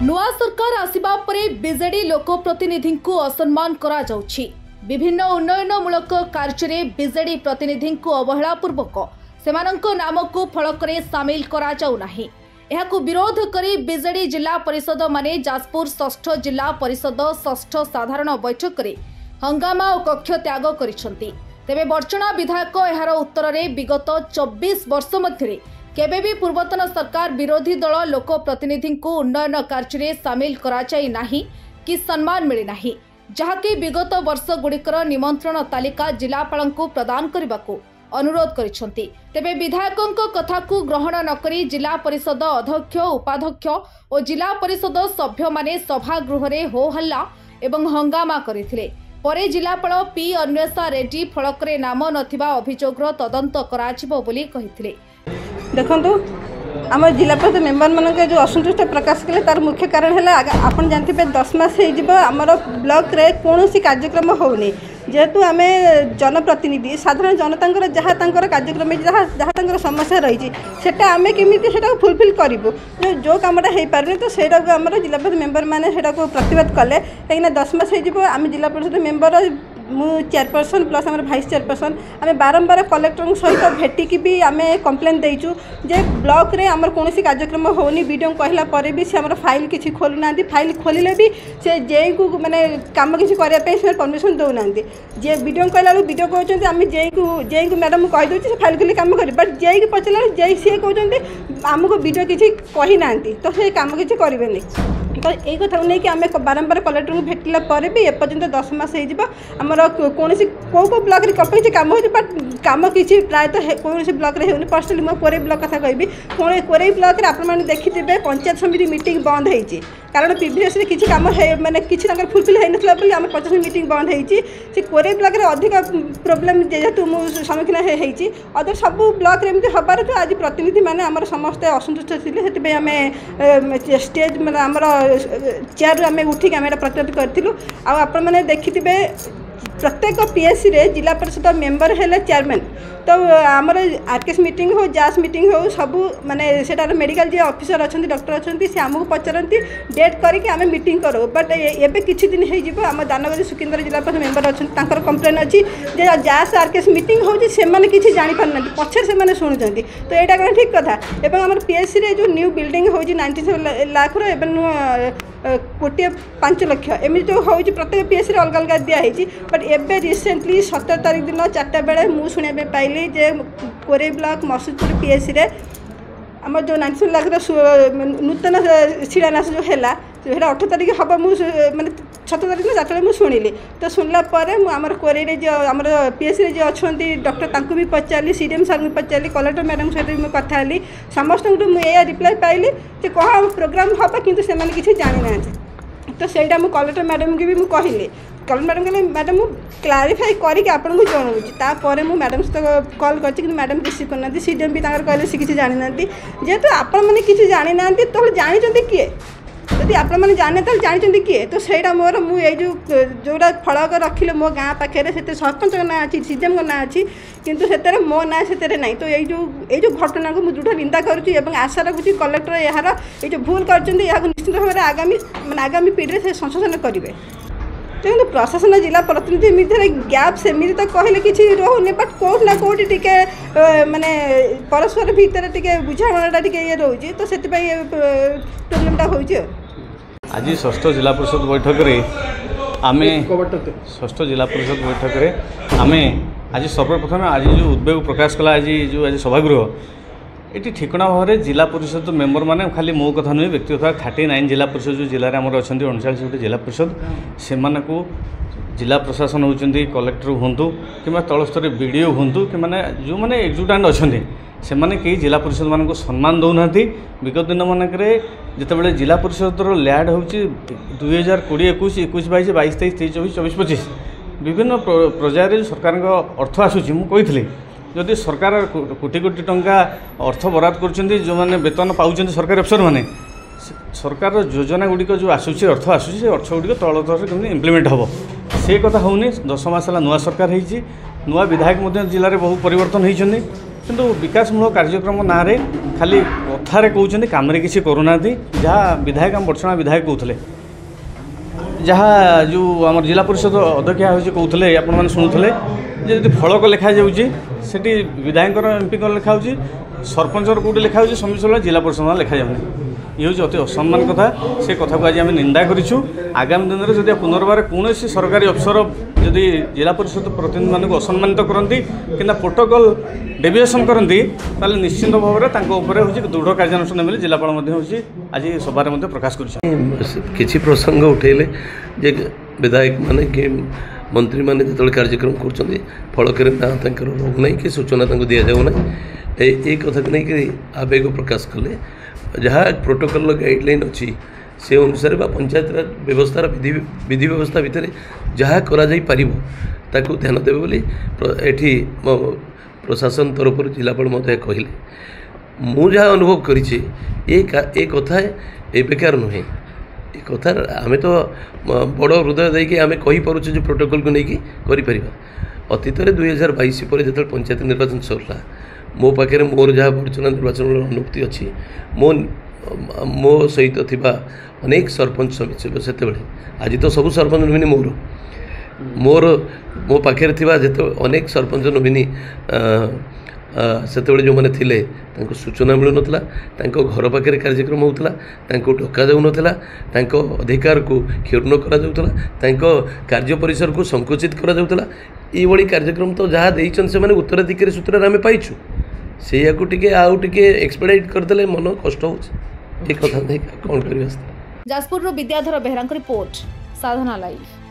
नुआ सरकार आसिबा परे बीजेडी लोकप्रतिनिधि को असम्मान करा जाउछि। विभिन्न उन्नयनमूलक कार्य बीजेडी प्रतिनिधि को अवहेला पूर्वक सेमानंक नाम को फलकरे सामिल करा जाउ नाही। एहाकु विरोध करी बीजेडी जिला परिषद माने जाजपुर 6ठ जिला परिषद 6ठ साधारण बैठक रे हंगामा और कक्ष त्याग करिसंती। तेबे बर्चणा विधायक एहार उत्तर रे विगत 24 वर्ष मध्य केबे भी पूर्वतन सरकार विरोधी दल लोकप्रतिनिधि को उन्नयन कार्य सामिल कराई नाही कि सम्मान मिले नाही, जहाँकि विगत वर्ष गुड़िकर निमंत्रण तालिका जिलापाल को प्रदान करने को अनुरोध करिसंती। तेबे विधायकों कथा को ग्रहण नकरी जिला परिषद अध्यक्ष उपाध्यक्ष और जिला परिषद सभ्य माने सभागृह रे हो हल्ला एवं हंगामा करथिले। परे जिलापाल पी अन्वेषा रेड्डी फलकरे नाम नथिबा अभियोगर तदंत कराजिबो बोली कहिथिले। देखो आम जिला परिषद मेम्बर मान जो असंतुष्ट प्रकाश कले तार मुख्य कारण है आप जानते 10 मास होमर ब्लॉक रे कौन कार्यक्रम होनी, जेहेतु आम जनप्रतिनिधि साधारण जनता जहाँ कार्यक्रम जहाँ समस्या रही आम केमी फुलफिल करूँ जो कमटा हो पारे तो सहीटा को आम जिला परिषद मेम्बर मैंने प्रतिवाद कले कहीं 10 मास होम जिला परिषद मेम्बर मु चेयरपर्सन प्लस आम भाइस चेयरपर्सन आम बारंबार कलेक्टर सहित भेटिकी भी आम कंप्लेन देचु जे ब्लॉक रे आमर कौन कार्यक्रम होनी। वीडियो कहला पर भी से आमर फाइल किसी खोलुना, फाइल खोलिले भी से जे को माने काम किसी करने से परमिशन दौना। जे वीडियो कहला वीडियो कहते आम जे को मैडम कहीदे से फाइल खोली काम कर, बट जे की पचारा जे सी कहते आमको वीडियो किसी कही ना तो से कम किसी करेंगे। तो यही कथा को लेकिन आम बारंबार कलेक्टर को भेटला पर भी एपर्यंत 10 मास होमर कौन कौ ब्लॉक रे कहीं कम हो कम किसी प्रायतः कौन ब्लॉक रे होनी। पर्सनली मो कोरे ब्लॉक कथा कहि कोरे ब्लॉक रे आपने देखिथे पंचायत समिति मीटिंग बंद होती कारण प्रीवियस किसी कम माने किसी फुलफिल होता आम 50 मीटिंग बंद होती। कोरे ब्लॉक रे अधिक प्रोब्लेम जेहेतु मुझे सम्मुखीन होती अदर सब ब्लॉक रे हबार तो आज प्रतिनिधि मैंने आम समस्ते असंतुष्ट थे से आम स्टेज मतलब आमर चेयर आम उठिक आम प्रतिरोध करूँ। आपण मैंने देखिथे प्रत्येक पीएससी रे जिला परिषद मेम्बर है चेयरमैन, तो आमर आरकेएस मीटिंग हो जास मीटिंग हो सब माने सेटार मेडिकल जे ऑफिसर अच्छा डॉक्टर अच्छा सी आमको पचारती डेट करके आम मीटिंग करो। बट एबे किछि दिन हो आम दानगदी सुकिंदर जिला परिषद मेम्बर अच्छा कंप्लेन अच्छी जे जास आरकेएस मीटिंग हो किसी जानी पारना पछे से शुणुंट तो यहाँ कौन ठीक कथा। एवं आम पीएससी रे जो न्यू बिल्डिंग हो 97 लाख कोटी 5 लाख एमती जो हो प्रत्येक पीएससी अलग अलग दिखाई। बट एबे रिसेंटली 17 तारीख दिन 4टा बेले मुझे शुणा पाइली जे कोरे ब्लॉक मसूदपुर पीएससी रे आम जो 97 लाख नूतन शिलान्यास जो है 18 तारीख हम मुझे मानते 17 तारीख 4टा मुझे शुणिली। तो शुणला आमर कोरे जो आम पीएससी जो अच्छा डॉक्टर भी पचारि सीडीएम सार को पचारि कलेक्टर मैडम सहित मुझे कथा समस्त मुझे रिप्लाई पाइली जे कह प्रोग्राम हम कि किसी जानी ना। तो सहीटा मुझे कलेक्टर मैडम की भी मुझे कहली, कलेक्टर मैडम कहले मैडम मुझे क्लारीफाई करके आपको जनाऊँगी। मुझे मैडम सहित कल कर मैडम रिसीव करना सीडीएम भी कहले सी किसी जानी ना जेहेतु आपण मैंने किसी जानी ना तो जानी किए यदि आप जाने तो जानते किए। तो सहीटा मोर मुझे जोटा फलक रखिले मो गाँ पाखे से सरपंच ना अच्छी सीडीएम ना अच्छी किंतु से मो ना से ना। तो ये जो घटना को मुझे दृढ़ निंदा करुँची आशा रखुच्छी कलेक्टर यार ये भूल कर निश्चित भाव में आगामी पीढ़ी से संशोधन करेंगे। देखो प्रशासन जिला प्रतिनिधि मध्य गैप सेमती तो कहले किसी रोने, बट कौट ना कौटी टिके माने परस्पर भितर टिके बुझामणाटा टिके ये रोचे तो से प्रोब्लेमटा होची। आज 6ठ जिला परिषद बैठक रे आमे 6ठ जिला परिषद बैठक रे आमे आज सर्वप्रथम आज जो उद्वेग प्रकाश कला आज सभागृह ये ठिकना भाव में जिला परिषद मेम्बर मैंने खाली मो कथा नुहे व्यक्तिगत 39 जिला परिषद जो जिले में अच्छा 39 गोटे जिला परिषद से जिला प्रशासन होती कलेक्टर हूँ कि तलस्तर बीडीओ हूँ कि जो मैंने एक्जिक्यूटिव अच्छा से कई जिला परिषद मान को सम्मान दौना। विगत दिन मानक जिते जिला परिषद लैड हो 2020 21 21 22 22 23 23 24 24 25 विभिन्न पर्यायर सरकार अर्थ आसूँ मुझे जदि सरकार कोटी कोटी टंका अर्थ बराद कर जो मैंने वेतन पाँच सरकारी अफसर मैंने सरकार योजना गुड़िक जो आसूसी अर्थ आसूसी से अर्थ गुड़िक तल तल केमती इम्प्लीमेंट हम से कथा होनी। 10 मास नुआ सरकार होती नुआ विधायक जिले में बहु परिवर्तन होती କିନ୍ତୁ ବିକାଶମୂଳକ କାର୍ଯ୍ୟକ୍ରମ ନାଁରେ ଖାଲି କଥାରେ କହୁଛନ୍ତି, କାମରେ କିଛି କରୁନାହାନ୍ତି। ଯାହା ବିଧାୟକ ଆମ ବର୍ଷଣା ବିଧାୟକ କହୁଥିଲେ, ଯାହା ଯେଉଁ ଆମର ଜିଲ୍ଲା ପରିଷଦ ଅଧ୍ୟକ୍ଷା ହେଉଛି କହୁଥିଲେ, ଆପଣମାନେ ଶୁଣୁଥିଲେ ଯେ ଯଦି ଫଳକ ଲେଖାଯାଉଛି ସେଠି ବିଧାୟକଙ୍କର ଏମ୍ପିଙ୍କର ଲେଖା ହେଉଛି, ସରପଞ୍ଚର କେଉଁଠି ଲେଖା ହେଉଛି, ସମିତିର ଜିଲ୍ଲା ପରିଷଦ ଲେଖାଯାଉନି। ଇଏ ହେଉଛି ଅତି ଅସମ୍ମାନ କଥା। ସେ କଥାକୁ ଆଜି ଆମେ ନିନ୍ଦା କରିଛୁ। ଆଗାମୀ ଦିନରେ ଯଦି ପୁନର୍ବାର କୌଣସି ସରକାରୀ ଅଫିସର ଯଦି ଜିଲ୍ଲା ପରିଷଦ ପ୍ରତିନିଧିମାନଙ୍କୁ ଅସମ୍ମାନିତ କରନ୍ତି କିମ୍ବା ପ୍ରୋଟୋକଲ୍ ଡେଭିଏସନ୍ କରନ୍ତି, ତାହେଲେ ନିଶ୍ଚିତ ଭାବରେ ତାଙ୍କ ଉପରେ ହେଉଛି ଦୃଢ଼ କାର୍ଯ୍ୟାନୁଷ୍ଠାନ ବୋଲି ଜିଲ୍ଲାପାଳ ମଧ୍ୟ ହେଉଛି ଆଜି ସଭାରେ ମଧ୍ୟ ପ୍ରକାଶ କରିଛନ୍ତି। କିଛି ପ୍ରସଙ୍ଗ ଉଠେଇଲେ ଯେ ବିଧାୟକ ମାନେ କି ମନ୍ତ୍ରୀ ମାନେ ଯେତେବେଳେ କାର୍ଯ୍ୟକ୍ରମ କରୁଛନ୍ତି ଫଳକରେ ନା ତାଙ୍କର ରହୁନାହିଁ କି ସୂଚନା ତାଙ୍କୁ ଦିଆଯାଉ ନାହିଁ, ଏଇ କଥାକୁ ନେଇକି ଆବେଗ ପ୍ରକାଶ କଲେ। ଯାହା ପ୍ରୋଟୋକଲ୍ର ଗାଇଡ଼ଲାଇନ୍ ଅଛି ସେ ଅନୁସାରେ ବା ପଞ୍ଚାୟତରାଜ ବ୍ୟବସ୍ଥାର ବିଧି ବ୍ୟବସ୍ଥା ଭିତରେ ଯାହା କରାଯାଇପାରିବ ତାକୁ ଧ୍ୟାନ ଦେବେ ବୋଲି ଏଠି ପ୍ରଶାସନ ତରଫରୁ ଜିଲ୍ଲାପାଳ ମଧ୍ୟ କହିଲେ। ମୁଁ ଯାହା ଅନୁଭବ କରିଛି ଏ କଥା ଏବେକାର ନୁହେଁ। ଏ କଥା ଆମେ ତ ବଡ଼ ହୃଦୟ ଦେଇକି ଆମେ କହିପାରୁଛୁ ଯେ ପ୍ରୋଟୋକଲ୍କୁ ନେଇକି କରିପାରିବା। ଅତୀତରେ 2022 ପରେ ଯେତେବେଳେ ପଞ୍ଚାୟତ ନିର୍ବାଚନ ସରିଲା, ମୋ ପାଖରେ ମୋର ଯାହା ବର୍ଚ୍ଚନା ନିର୍ବାଚନର ଅନୁଭୂତି ଅଛି, ମୋ ସହିତ ଥିବା ଅନେକ ସରପଞ୍ଚ ସମିତି ସେତେବେଳେ, ଆଜି ତ ସବୁ ସରପଞ୍ଚ ନୋମିନି ମୋ ପାଖରେ ଥିବା ଅନେକ ସରପଞ୍ଚ ନୋମିନି ସେତେବେଳେ ଯେଉଁମାନେ ଥିଲେ ତାଙ୍କୁ ସୂଚନା ମିଳୁନଥିଲା, ତାଙ୍କ ଘର ପାଖରେ କାର୍ଯ୍ୟକ୍ରମ ହେଉଥିଲା, ତାଙ୍କୁ ଡକାଯାଉନଥିଲା, ତାଙ୍କ ଅଧିକାରକୁ କ୍ଷୁର୍ଣ୍ଣ କରାଯାଉଥିଲା, ତାଙ୍କ କାର୍ଯ୍ୟ ପରିସରକୁ ସଂକୁଚିତ କରାଯାଉଥିଲା। ଏଇଭଳି କାର୍ଯ୍ୟକ୍ରମ ତ ଯାହା ଦେଇଛନ୍ତି ସେମାନେ ଉତ୍ତରାଧିକାରୀ ସୂତ୍ରରେ ଆମେ ପାଇଛୁ। ସେଇଆକୁ ଆଉ ଟିକେ ଏକ୍ସପେଡାଇଟ୍ କରିଦେଲେ ମନ କଷ୍ଟ ହେଉଛି। ଏ କଥା ନେଇ କ'ଣ କରିବା। ଯାଜପୁରରୁ ବିଦ୍ୟାଧର ବେହେରାଙ୍କ ରିପୋର୍ଟ, ସାଧନା ଲାଇଭ୍।